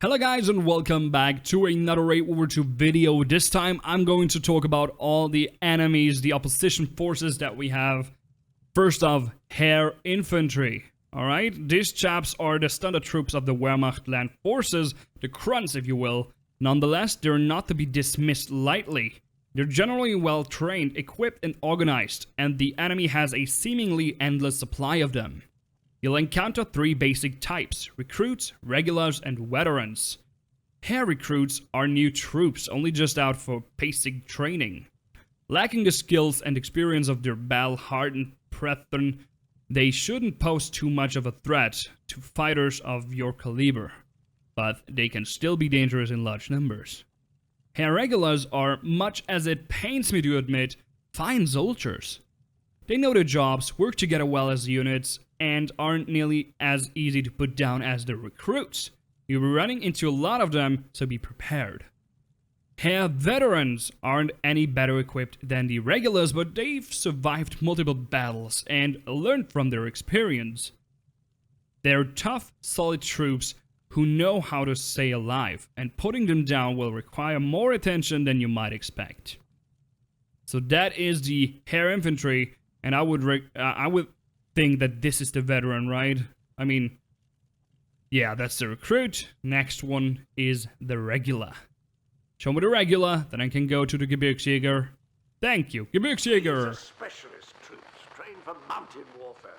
Hello guys and welcome back to another RELEASE of RAID WW2 video. This time I'm going to talk about all the enemies, the opposition forces that we have. First off, Air Infantry. Alright, these chaps are the standard troops of the Wehrmacht land forces, the Krunts if you will. Nonetheless, they're not to be dismissed lightly. They're generally well trained, equipped and organized, and the enemy has a seemingly endless supply of them. You'll encounter three basic types: recruits, regulars, and veterans. Air recruits are new troops, only just out for basic training. Lacking the skills and experience of their battle-hardened brethren, they shouldn't pose too much of a threat to fighters of your caliber, but they can still be dangerous in large numbers. Air regulars are, much as it pains me to admit, fine soldiers. They know their jobs, work together well as units, and aren't nearly as easy to put down as the recruits. You'll be running into a lot of them, so be prepared. Air veterans aren't any better equipped than the regulars, but they've survived multiple battles and learned from their experience. They're tough, solid troops who know how to stay alive, and putting them down will require more attention than you might expect. So that is the Air Infantry, and I would think that this is the veteran, right? I mean, yeah, that's the recruit. Next one is the regular. Show me the regular, then I can go to the Gebirgsjäger. Thank you, Gebirgsjäger. These are specialist troops trained for mountain warfare.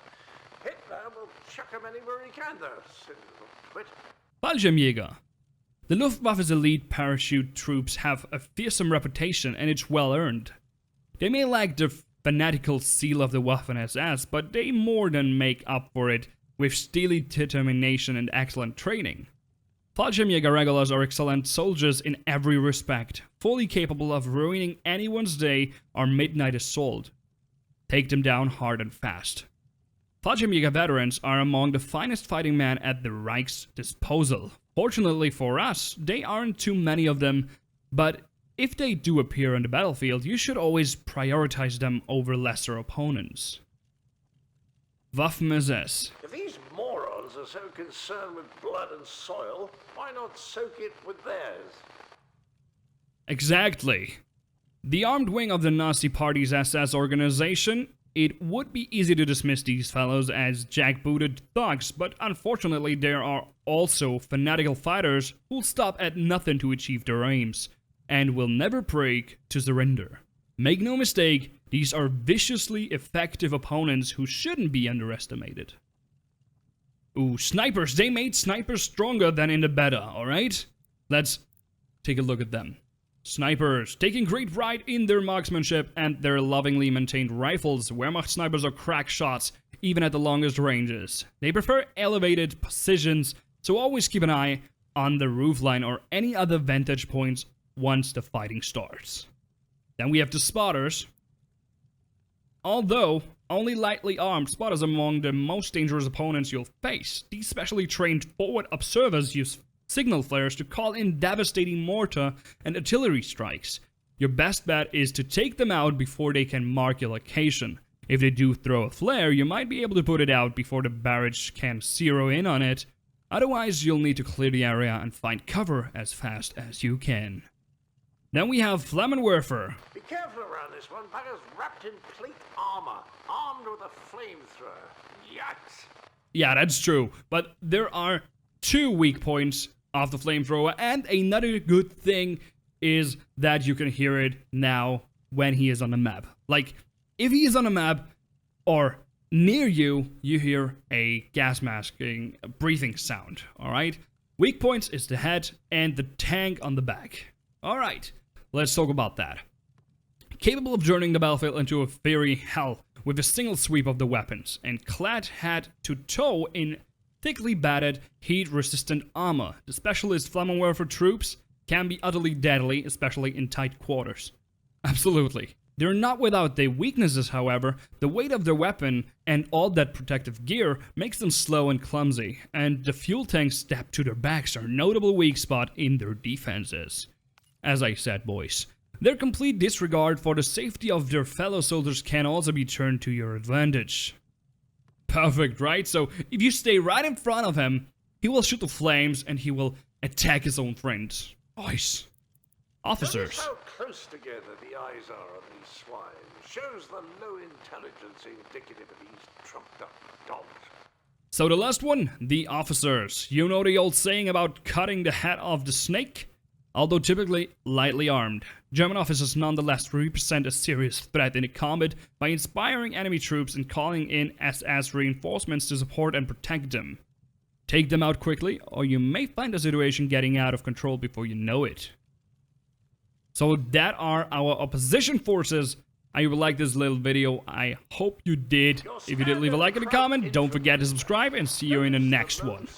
Hitler will chuck them anywhere he can, though. Silly little twit. Fallschirmjäger. The Luftwaffe's elite parachute troops have a fearsome reputation, and it's well earned. They may lack the fanatical seal of the Waffen-SS, but they more than make up for it with steely determination and excellent training. Fallschirmjäger regulars are excellent soldiers in every respect, fully capable of ruining anyone's day or midnight assault. Take them down hard and fast. Fallschirmjäger veterans are among the finest fighting men at the Reich's disposal. Fortunately for us, they aren't too many of them, but if they do appear on the battlefield, you should always prioritize them over lesser opponents. Waffen-SS. If these morons are so concerned with blood and soil, why not soak it with theirs? Exactly. The armed wing of the Nazi Party's SS organization. It would be easy to dismiss these fellows as jackbooted thugs, but unfortunately there are also fanatical fighters who'll stop at nothing to achieve their aims, and will never break to surrender. Make no mistake, these are viciously effective opponents who shouldn't be underestimated. Ooh, snipers! They made snipers stronger than in the beta, alright? Let's take a look at them. Snipers, taking great pride in their marksmanship and their lovingly maintained rifles. Wehrmacht snipers are crack shots, even at the longest ranges. They prefer elevated positions, so always keep an eye on the roofline or any other vantage points once the fighting starts. Then we have the spotters. Although only lightly armed, spotters are among the most dangerous opponents you'll face. These specially trained forward observers use signal flares to call in devastating mortar and artillery strikes. Your best bet is to take them out before they can mark your location. If they do throw a flare, you might be able to put it out before the barrage can zero in on it. Otherwise, you'll need to clear the area and find cover as fast as you can. Then we have Flammenwerfer. Be careful around this one. Bugger's wrapped in plate armor, armed with a flamethrower. Yikes! Yeah, that's true, but there are two weak points of the flamethrower, and another good thing is that you can hear it now when he is on the map. Like, if he is on the map or near you, you hear a gas masking, breathing sound, alright? Weak points is the head and the tank on the back. Alright, let's talk about that. Capable of turning the battlefield into a fiery hell with a single sweep of the weapons, and clad head to toe in thickly battered, heat-resistant armor. The specialist Flammenwerfer troops can be utterly deadly, especially in tight quarters. Absolutely. They're not without their weaknesses, however. The weight of their weapon and all that protective gear makes them slow and clumsy, and the fuel tanks strapped to their backs are a notable weak spot in their defenses. As I said, boys, their complete disregard for the safety of their fellow soldiers can also be turned to your advantage. Perfect, right? So if you stay right in front of him, he will shoot the flames and he will attack his own friends. Nice. Officers. Notice how close together the eyes are on these swine. Shows the low intelligence indicative of these trumped up dogs. So the last one, the officers. You know the old saying about cutting the head off the snake? Although typically lightly armed, German officers nonetheless represent a serious threat in the combat by inspiring enemy troops and calling in SS reinforcements to support and protect them. Take them out quickly, or you may find the situation getting out of control before you know it. So that are our opposition forces. I would like this little video. I hope you did. If you did, leave a like and a comment. Don't forget to subscribe, and see you in the next one.